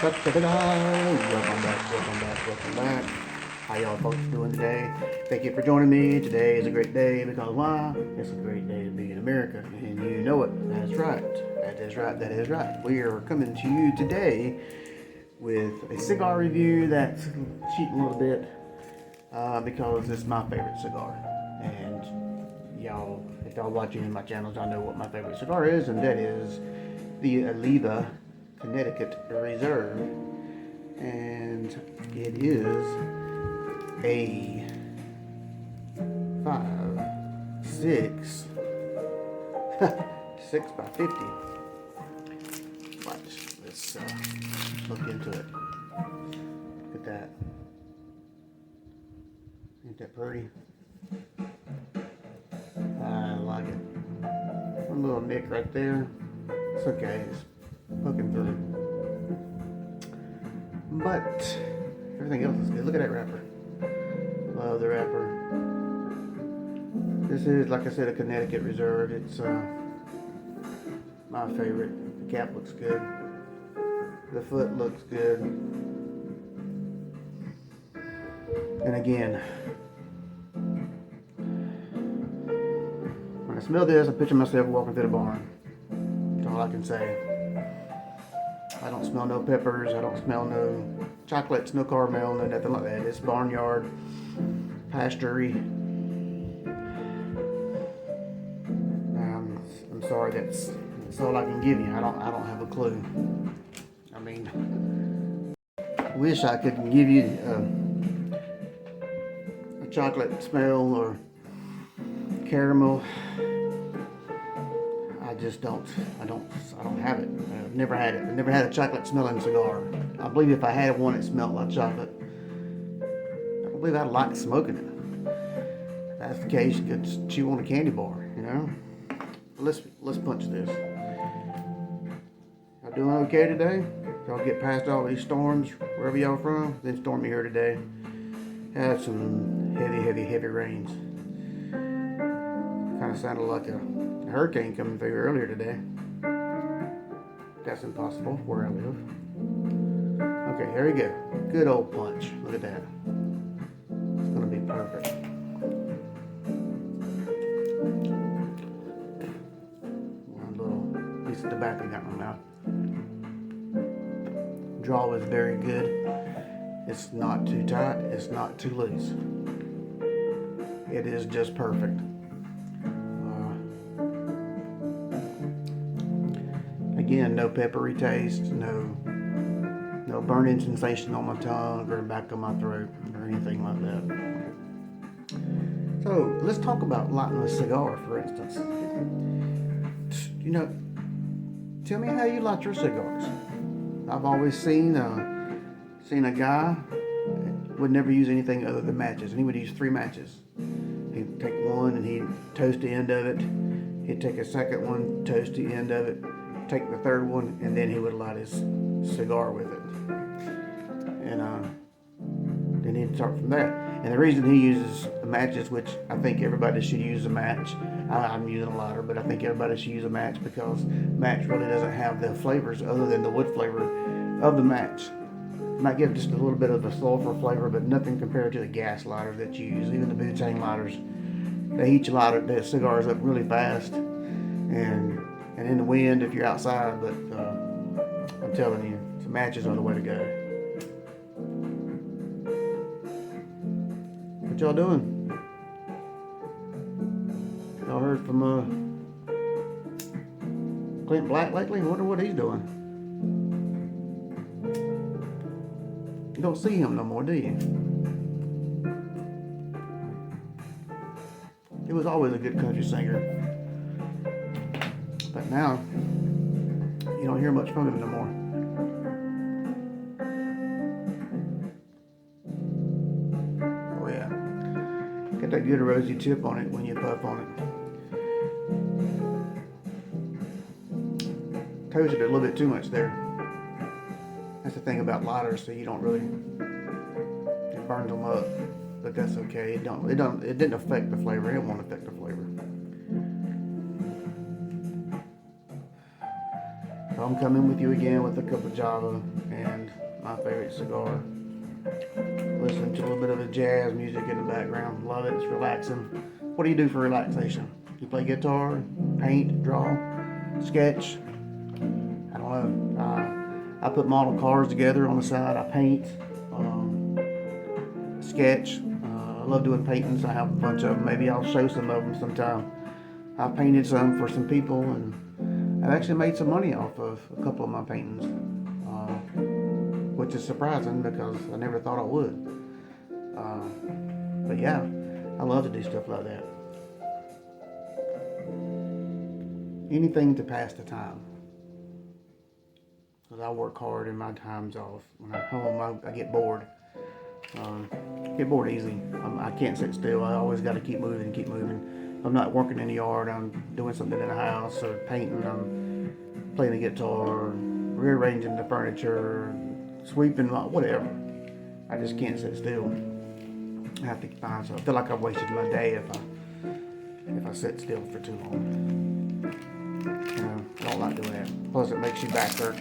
Welcome back, welcome back, welcome back. How y'all folks doing today? Thank you for joining me. Today is a great day because why? It's a great day to be in America, and you know it. That's right. That is right. That is right. We are coming to you today with a cigar review that's cheating a little bit because it's my favorite cigar. And y'all, if y'all watching my channels, y'all know what my favorite cigar is, and that is the Oliva Connecticut Reserve, and it is a 5, 6, 6 by 50. Watch, let's look into it. Look at that. Ain't that pretty? I like it. One little nick right there. It's okay. It's poking through. But everything else is good. Look at that wrapper. Love the wrapper. This is, like I said, a Connecticut Reserve. It's my favorite. The cap looks good. The foot looks good. And again, when I smell this, I picture myself walking through the barn. That's all I can say. I don't smell no peppers. I don't smell no chocolates, no caramel, no nothing like that. It's barnyard, pastury. I'm sorry. That's all I can give you. I don't have a clue. I mean, I wish I could give you a chocolate smell or caramel. I just don't. I don't have it. I've never had it. I've never had a chocolate smelling cigar. I believe if I had one that smelled like chocolate, I believe I'd like smoking it. If that's the case, you could chew on a candy bar, you know. But let's punch this. Y'all doing okay today? Y'all get past all these storms wherever y'all from? Then stormy here today. Had some heavy rains. Kind of sounded like a hurricane coming through earlier today. That's impossible where I live. Okay, here we go. Good old punch. Look at that. It's gonna be perfect. One little piece of tobacco got in my mouth. Draw is very good. It's not too tight. It's not too loose. It is just perfect. Again, no peppery taste, no burning sensation on my tongue or back of my throat or anything like that. So let's talk about lighting a cigar, for instance. You know, tell me how you light your cigars. I've always seen a guy would never use anything other than matches, and he would use 3 matches. He'd take one and he'd toast the end of it. He'd take a second one, toast the end of it. Take the third one, and then he would light his cigar with it, and then he'd start from there. And the reason he uses matches, which I think everybody should use a match, I'm using a lighter, but I think everybody should use a match because match really doesn't have the flavors other than the wood flavor of the match. It might give just a little bit of the sulfur flavor, but nothing compared to the gas lighter that you use. Even the butane lighters, they heat your lighter, the cigars up really fast, and in the wind if you're outside, but I'm telling you, some matches are the way to go. What y'all doing? Y'all heard from Clint Black lately? I wonder what he's doing. You don't see him no more, do you? He was always a good country singer. But now, you don't hear much from him no more. Oh yeah. Got that good rosy tip on it when you puff on it. Toasted it a little bit too much there. That's the thing about lighters, so you don't really, it burns them up. But that's okay. It didn't affect the flavor. It won't affect the flavor. So I'm coming with you again with a cup of Java and my favorite cigar. Listen to a little bit of the jazz music in the background. Love it. It's relaxing. What do you do for relaxation? You play guitar, paint, draw, sketch? I don't know. I put model cars together on the side. I paint, sketch. I love doing paintings. I have a bunch of them. Maybe I'll show some of them sometime. I painted some for some people, and I've actually made some money off of a couple of my paintings, which is surprising because I never thought I would. But yeah, I love to do stuff like that. Anything to pass the time. Because I work hard in my times off. When I'm home, I get bored. Get bored easy. I can't sit still. I always got to keep moving and keep moving. If I'm not working in the yard, I'm doing something in the house or painting, I'm playing the guitar, rearranging the furniture, sweeping, whatever. I just can't sit still. I have to find something. I feel like I've wasted my day if I sit still for too long. I don't like doing that. Plus, it makes your back hurt.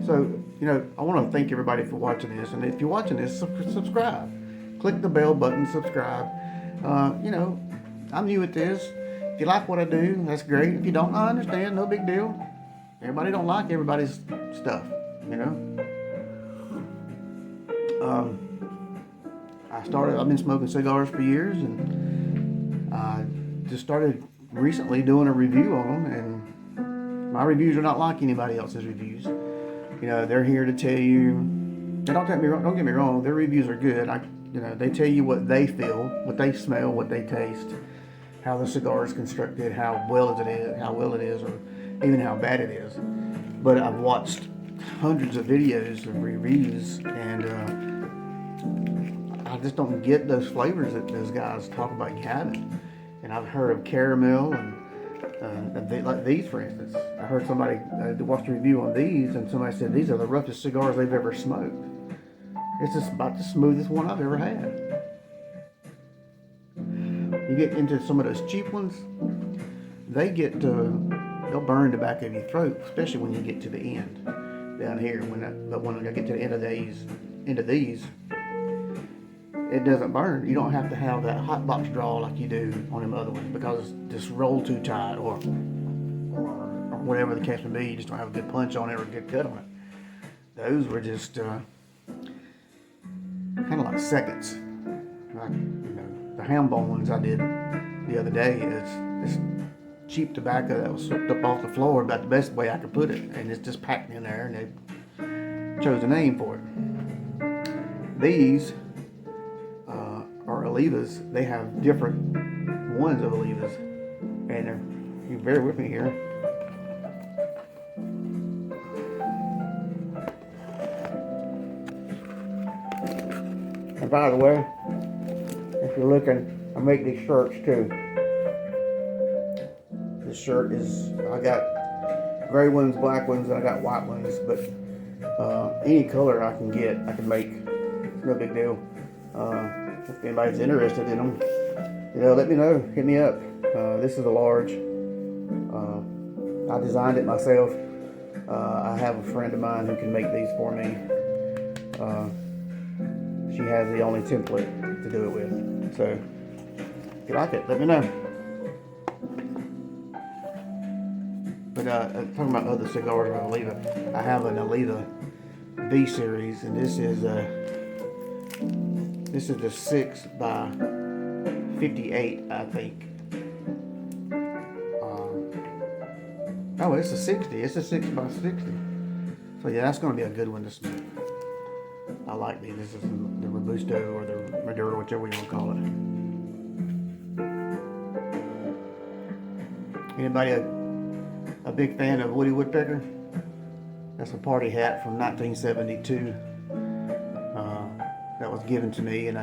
So, I want to thank everybody for watching this. And if you're watching this, subscribe. Click the bell button, subscribe. I'm new at this. If you like what I do, that's great. If you don't, I understand. No big deal. Everybody don't like everybody's stuff, I've been smoking cigars for years, and I just started recently doing a review on them, and my reviews are not like anybody else's reviews. They're here to tell you, and don't get me wrong, their reviews are good. They tell you what they feel, what they smell, what they taste, how the cigar is constructed, how well it is, or even how bad it is. But I've watched hundreds of videos of reviews, and I just don't get those flavors that those guys talk about having. And I've heard of caramel and like these, for instance. I heard somebody watched a review on these, and somebody said these are the roughest cigars they've ever smoked. It's just about the smoothest one I've ever had. You get into some of those cheap ones, they'll burn the back of your throat, especially when you get to the end down here. But when I get to the end of these, it doesn't burn. You don't have to have that hot box draw like you do on them other ones because it's just roll too tight or whatever the case may be. You just don't have a good punch on it or a good cut on it. Those were just kind of like seconds. Like, the ham bone ones I did the other day, it's cheap tobacco that was swept up off the floor about the best way I could put it, and it's just packed in there, and they chose a name for it. These are olivas. They have different ones of olivas, and you bear with me here. And by the way, if you're looking, I make these shirts too. This shirt I got gray ones, black ones, and I got white ones, but any color I can get, I can make. It's no big deal. If anybody's interested in them, let me know. Hit me up. This is a large. I designed it myself. I have a friend of mine who can make these for me. She has the only template to do it with. So if you like it, let me know. But talking about other cigars with Oliva, I have an Oliva B series, and this is the 6 by 58, I think. It's a 60. It's a 6 by 60. So yeah, that's going to be a good one to smoke. I like these. This is the Robusto or the Maduro, whichever you want to call it. Anybody a big fan of Woody Woodpecker? That's a party hat from 1972. That was given to me, and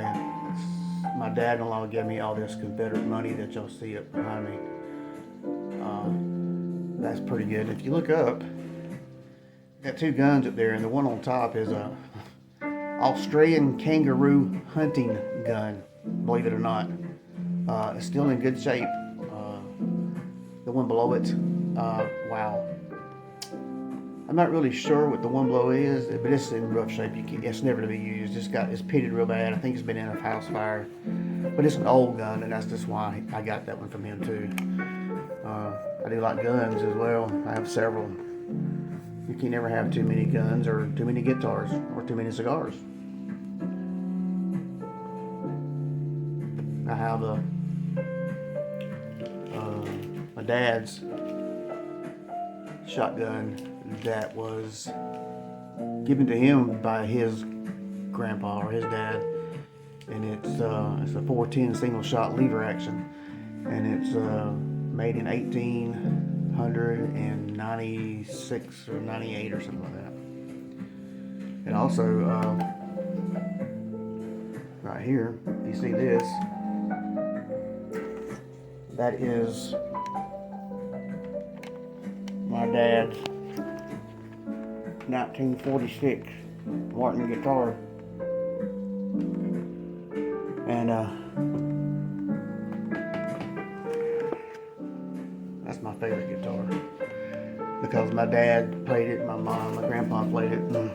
my dad-in-law gave me all this Confederate money that y'all see up behind me. That's pretty good. If you look up, got two guns up there, and the one on top is a Australian kangaroo hunting gun. Believe it or not, it's still in good shape. The one below it, wow. I'm not really sure what the one below is, but it's in rough shape. It's never to be used. It's pitted real bad. I think it's been in a house fire. But it's an old gun, and that's just why I got that one from him too. I do like guns as well. I have several. You can never have too many guns or too many guitars or too many cigars. I have my dad's shotgun that was given to him by his grandpa or his dad, and it's a 410 single shot lever action, and it's made in 1896 or 98 or something like that. And also right here, if you see this, that is my dad's 1946 Martin guitar, and that's my favorite guitar because my dad played it, my mom, my grandpa played it, and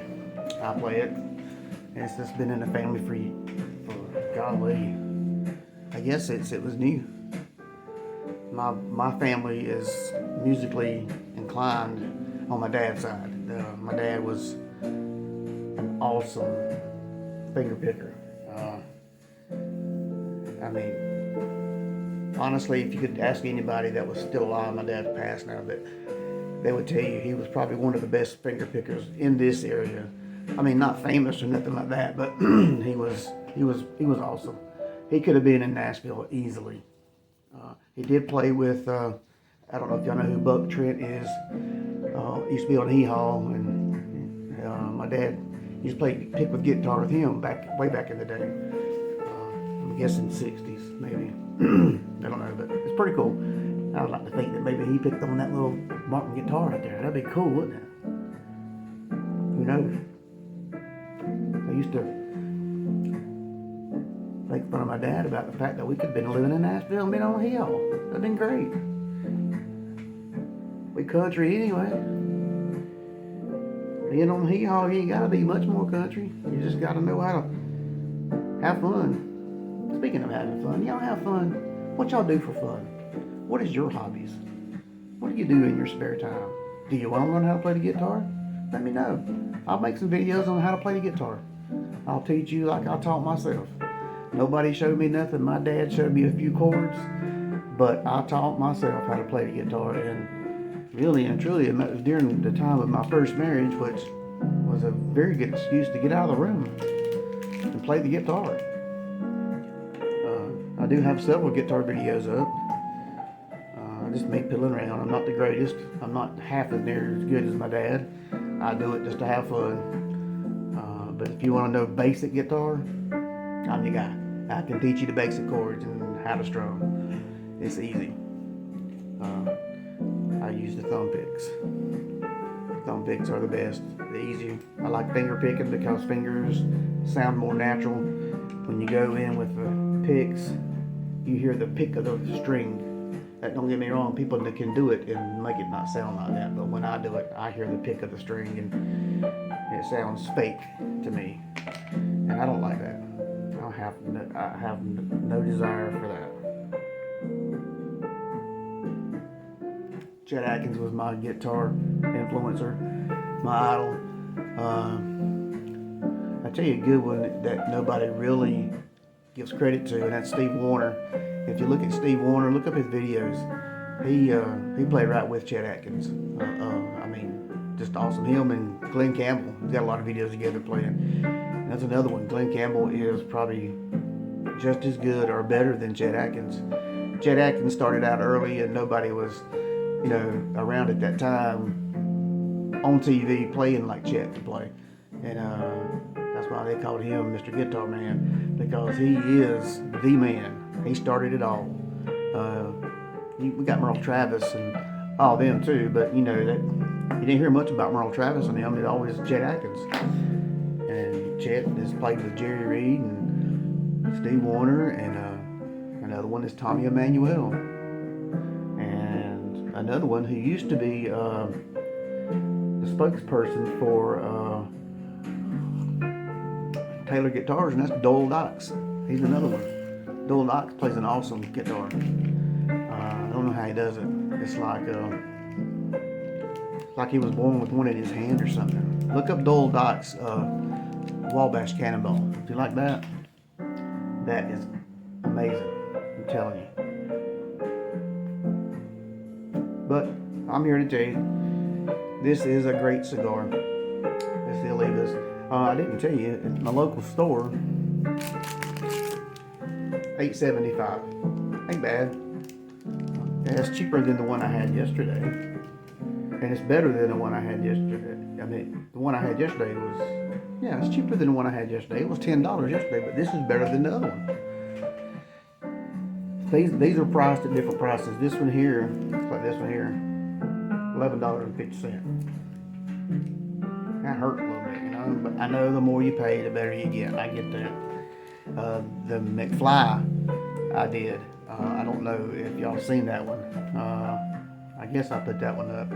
I play it, and it's just been in the family for golly, I guess it was new. My family is musically inclined on my dad's side. My dad was an awesome finger picker. I mean, honestly, if you could ask anybody that was still alive, my dad's passed now, but they would tell you he was probably one of the best finger pickers in this area. I mean, not famous or nothing like that, but he was awesome. He could have been in Nashville easily. He did play with, I don't know if y'all know who Buck Trent is. Used to be on Hee Haw, and my dad used to pick with guitar with him way back in the day. I'm guessing 60s, maybe. I don't know, but it's pretty cool. I would like to think that maybe he picked on that little Martin guitar right there. That'd be cool, wouldn't it? Who knows? I used to make fun of my dad about the fact that we could have been living in Nashville and been on the hill. That'd been great. We country anyway. Being on the hee haw, you ain't gotta be much more country. You just gotta know how to have fun. Speaking of having fun, y'all have fun. What y'all do for fun? What is your hobbies? What do you do in your spare time? Do you want to learn how to play the guitar? Let me know. I'll make some videos on how to play the guitar. I'll teach you like I taught myself. Nobody showed me nothing. My dad showed me a few chords, but I taught myself how to play the guitar. And really and truly, it was during the time of my first marriage, which was a very good excuse to get out of the room and play the guitar. I do have several guitar videos up. Just me piddling around. I'm not the greatest. I'm not half as near as good as my dad. I do it just to have fun. But if you want to know basic guitar, I'm your guy. I can teach you the basic chords and how to strum. It's easy. I use the thumb picks. Thumb picks are the best. The easier. I like finger picking because fingers sound more natural. When you go in with the picks, you hear the pick of the string. That, don't get me wrong, people that can do it and make it not sound like that, but when I do it, I hear the pick of the string and it sounds fake to me, and I don't like that. I have no desire for that. Chet Atkins was my guitar influencer, my idol. I tell you a good one that nobody really gives credit to, and that's Steve Wariner. If you look at Steve Wariner, look up his videos. He played right with Chet Atkins. I mean, just awesome. Him and Glenn Campbell. We've got a lot of videos together playing. And that's another one. Glenn Campbell is probably just as good or better than Chet Atkins. Chet Atkins started out early, and nobody was, around at that time on TV playing like Chet could play. And that's why they called him Mr. Guitar Man, because he is the man. He started it all. We got Merle Travis and all them too, but that you didn't hear much about Merle Travis and them. It always Chet Atkins. And Chet has played with Jerry Reed and Steve Wariner, and another one is Tommy Emmanuel. And another one who used to be the spokesperson for Taylor Guitars, and that's Doyle Dykes. He's another one. Doyle Dykes plays an awesome guitar. I don't know how he does it. It's like he was born with one in his hand or something. Look up Doyle Dykes Wabash Cannonball. If you like that, that is amazing. I'm telling you. But I'm here to tell you, this is a great cigar. It's the Olivas. I didn't tell you, at my local store, $8.75. Ain't bad. And it's cheaper than the one I had yesterday. And it's better than the one I had yesterday. I mean, the one I had yesterday was, yeah, it's cheaper than the one I had yesterday. It was $10 yesterday, but this is better than the other one. These are priced at different prices. This one here, like this one here, $11.50. That hurt a little bit, you know, but I know the more you pay, the better you get. I get that. The McFly I did. I don't know if y'all seen that one. I guess I put that one up.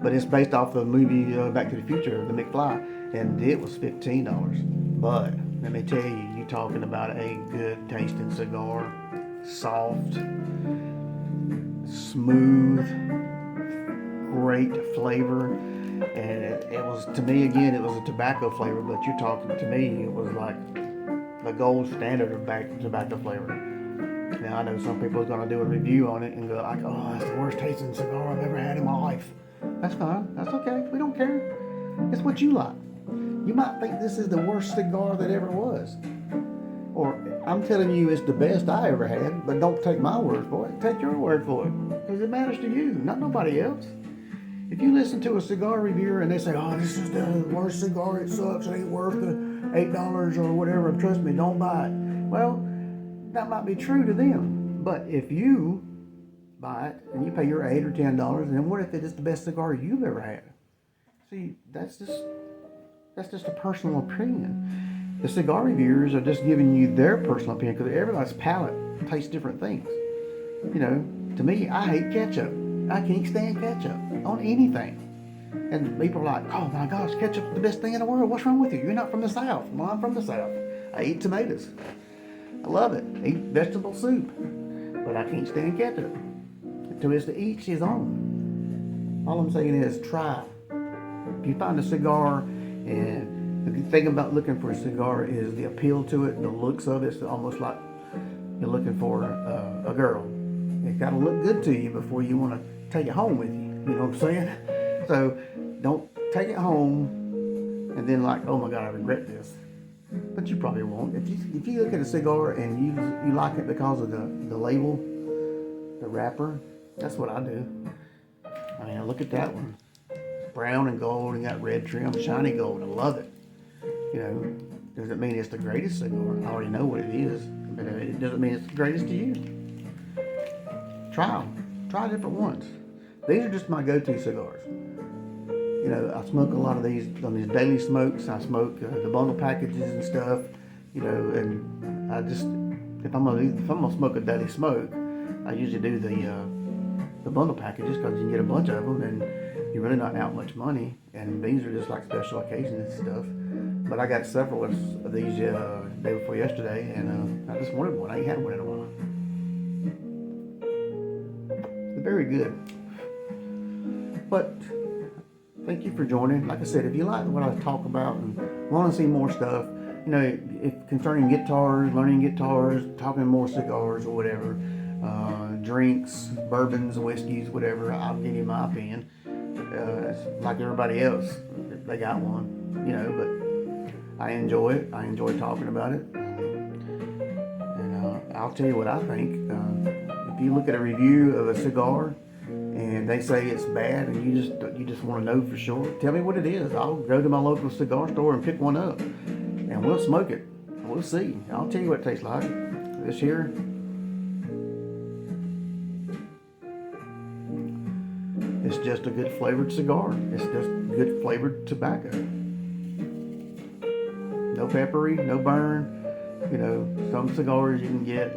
But it's based off the movie Back to the Future, the McFly, and it was $15. But let me tell you, you're talking about a good tasting cigar. Soft, smooth, great flavor, and it was, to me, again, it was a tobacco flavor, but you're talking, to me, it was like the gold standard of tobacco flavor. Now I know some people are going to do a review on it and go like, oh, that's the worst tasting cigar I've ever had in my life. That's fine, that's okay, we don't care. It's what you like. You might think this is the worst cigar that ever was, or I'm telling you it's the best I ever had, but don't take my word for it. Take your word for it, because it matters to you, not nobody else. If you listen to a cigar reviewer and they say, oh, this is the worst cigar, it sucks, it ain't worth the $8 or whatever, trust me, don't buy it. Well, that might be true to them, but if you buy it and you pay your $8 or $10, then what if it is the best cigar you've ever had? See, that's just a personal opinion. The cigar reviewers are just giving you their personal opinion, because everybody's palate tastes different things. You know, to me, I hate ketchup. I can't stand ketchup on anything. And people are like, oh my gosh, ketchup's the best thing in the world. What's wrong with you? You're not from the South. Well, I'm from the South. I eat tomatoes. I love it. I eat vegetable soup. But I can't stand ketchup. To each his own. All I'm saying is try. If you find a cigar, and the thing about looking for a cigar is the appeal to it, the looks of it. It's almost like you're looking for a girl. It's got to look good to you before you want to take it home with you. You know what I'm saying? So don't take it home and then like, oh my God, I regret this. But you probably won't. If you look at a cigar and you like it because of the label, the wrapper, that's what I do. I mean, look at that one. Brown and gold and got red trim, shiny gold. I love it. You know, doesn't mean it's the greatest cigar. I already know what it is, but it doesn't mean it's the greatest to you. Try them. Try different ones. These are just my go-to cigars. You know, I smoke a lot of these on these daily smokes. I smoke the bundle packages and stuff. You know, and I just, if I'm gonna smoke a daily smoke, I usually do the bundle packages, because you can get a bunch of them and you're really not out much money. And these are just like special occasions and stuff. But I got several of these day before yesterday, and I just wanted one. I ain't had one in a while. It's very good. But thank you for joining. Like I said, if you like what I talk about and want to see more stuff, you know, if concerning guitars, learning guitars, talking more cigars or whatever, drinks, bourbons, whiskeys, whatever, I'll give you my opinion. Like everybody else, they got one, you know, but I enjoy it. I enjoy talking about it. And I'll tell you what I think. If you look at a review of a cigar and they say it's bad and you just want to know for sure, tell me what it is. I'll go to my local cigar store and pick one up, and we'll smoke it. We'll see. I'll tell you what it tastes like. This here, it's just a good flavored cigar. It's just good flavored tobacco. No peppery, no burn. You know, some cigars you can get,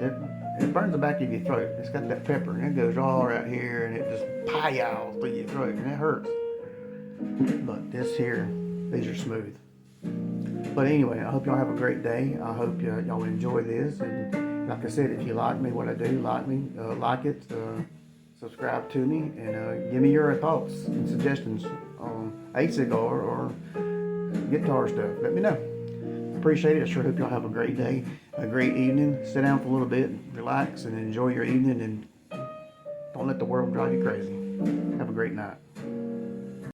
It burns the back of your throat. It's got that pepper, and it goes all right here, and it just pow through your throat, and it hurts. But these are smooth. But anyway, I hope y'all have a great day. I hope y'all enjoy this. And like I said, if you like me, what I do, like it, subscribe to me, and give me your thoughts and suggestions on a cigar or guitar stuff. Let me know. Appreciate it. I sure hope y'all have a great day, a great evening. Sit down for a little bit, relax, and enjoy your evening, and don't let the world drive you crazy. Have a great night.